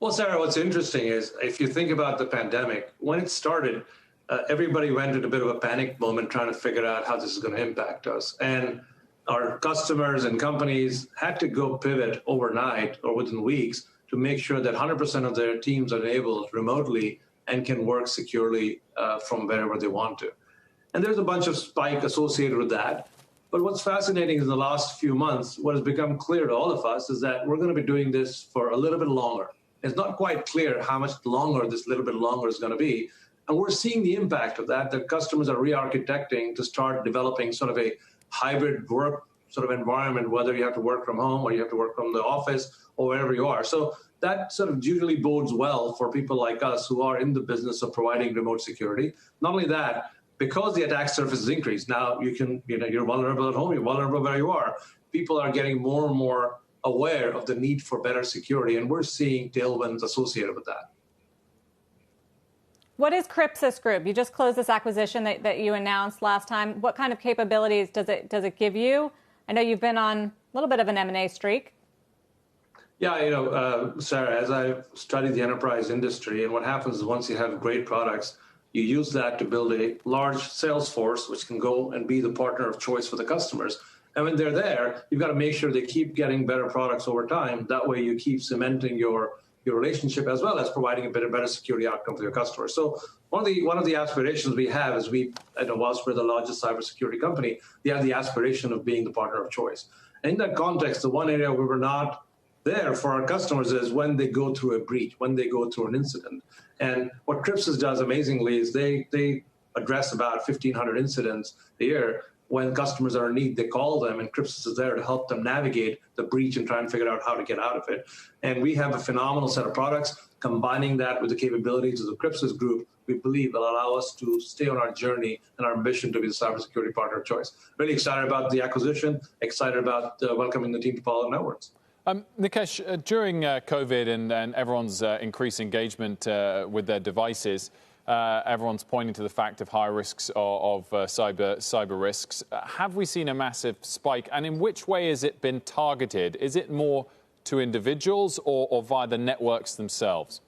Well, Sarah, what's interesting is if you think about the pandemic, when it started, everybody went in a bit of a panic moment trying to figure out how this is going to impact us. And our customers and companies had to go pivot overnight or within weeks to make sure that 100% of their teams are enabled remotely and can work securely from wherever they want to. And there's a bunch of spike associated with that. But what's fascinating is in the last few months, what has become clear to all of us is that we're going to be doing this for a little bit longer. It's not quite clear how much longer this little bit longer is going to be. And we're seeing the impact of that. The customers are re-architecting to start developing sort of a hybrid work sort of environment, whether you have to work from home or you have to work from the office or wherever you are. So that sort of usually bodes well for people like us who are in the business of providing remote security. Not only that, because the attack surface is increased, now you're vulnerable at home, you're vulnerable where you are. People are getting more and more aware of the need for better security, and we're seeing tailwinds associated with that. What is Crypsis Group? You just closed this acquisition that you announced last time. What kind of capabilities does it give you? I know you've been on a little bit of an M&A streak. Yeah, Sarah, as I've studied the enterprise industry, and what happens is once you have great products, you use that to build a large sales force, which can go and be the partner of choice for the customers. And when they're there, you've got to make sure they keep getting better products over time. That way you keep cementing your relationship as well as providing a better security outcome for your customers. So one of the aspirations we have is whilst we're the largest cybersecurity company, we have the aspiration of being the partner of choice. And in that context, the one area where we're not there for our customers is when they go through a breach, when they go through an incident. And what Crypsis does amazingly is they address about 1,500 incidents a year. When customers are in need, they call them, and Crypsis is there to help them navigate the breach and try and figure out how to get out of it. And we have a phenomenal set of products. Combining that with the capabilities of the Crypsis Group, we believe will allow us to stay on our journey and our ambition to be the cybersecurity partner of choice. Really excited about the acquisition, excited about welcoming the team to Palo Alto Networks. Nikesh, during COVID and everyone's increased engagement with their devices, everyone's pointing to the fact of high risks of cyber risks. Have we seen a massive spike? And in which way has it been targeted? Is it more to individuals or via the networks themselves?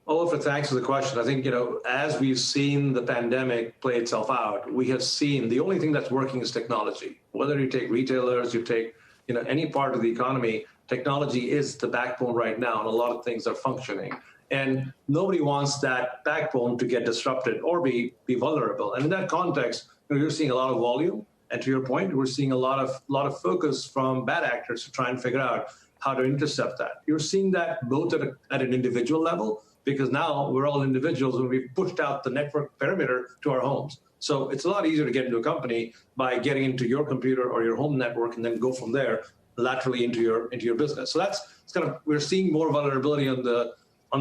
Oliver, thanks for the question. I think, as we've seen the pandemic play itself out, we have seen the only thing that's working is technology. Whether you take retailers, you take any part of the economy, technology is the backbone right now, and a lot of things are functioning. And nobody wants that backbone to get disrupted or be vulnerable. And in that context, you're seeing a lot of volume. And to your point, we're seeing a lot of focus from bad actors to try and figure out how to intercept that. You're seeing that both at an individual level, because now we're all individuals and we've pushed out the network perimeter to our homes. So it's a lot easier to get into a company by getting into your computer or your home network and then go from there laterally into your business. So we're seeing more vulnerability on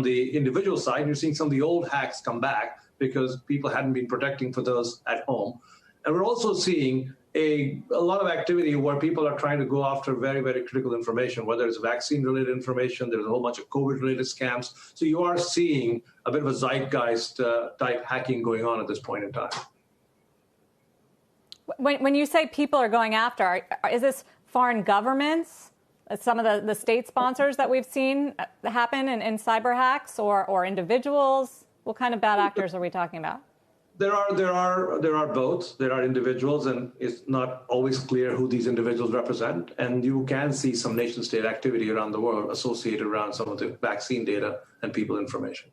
the individual side. And you're seeing some of the old hacks come back because people hadn't been protecting for those at home. And we're also seeing a lot of activity where people are trying to go after very, very critical information, whether it's vaccine-related information, there's a whole bunch of COVID-related scams. So you are seeing a bit of a zeitgeist type hacking going on at this point in time. When you say people are going after, is this foreign governments, some of the state sponsors that we've seen happen in cyber hacks, or individuals? What kind of bad actors are we talking about? There are both. There are individuals, and it's not always clear who these individuals represent. And you can see some nation-state activity around the world associated around some of the vaccine data and people information.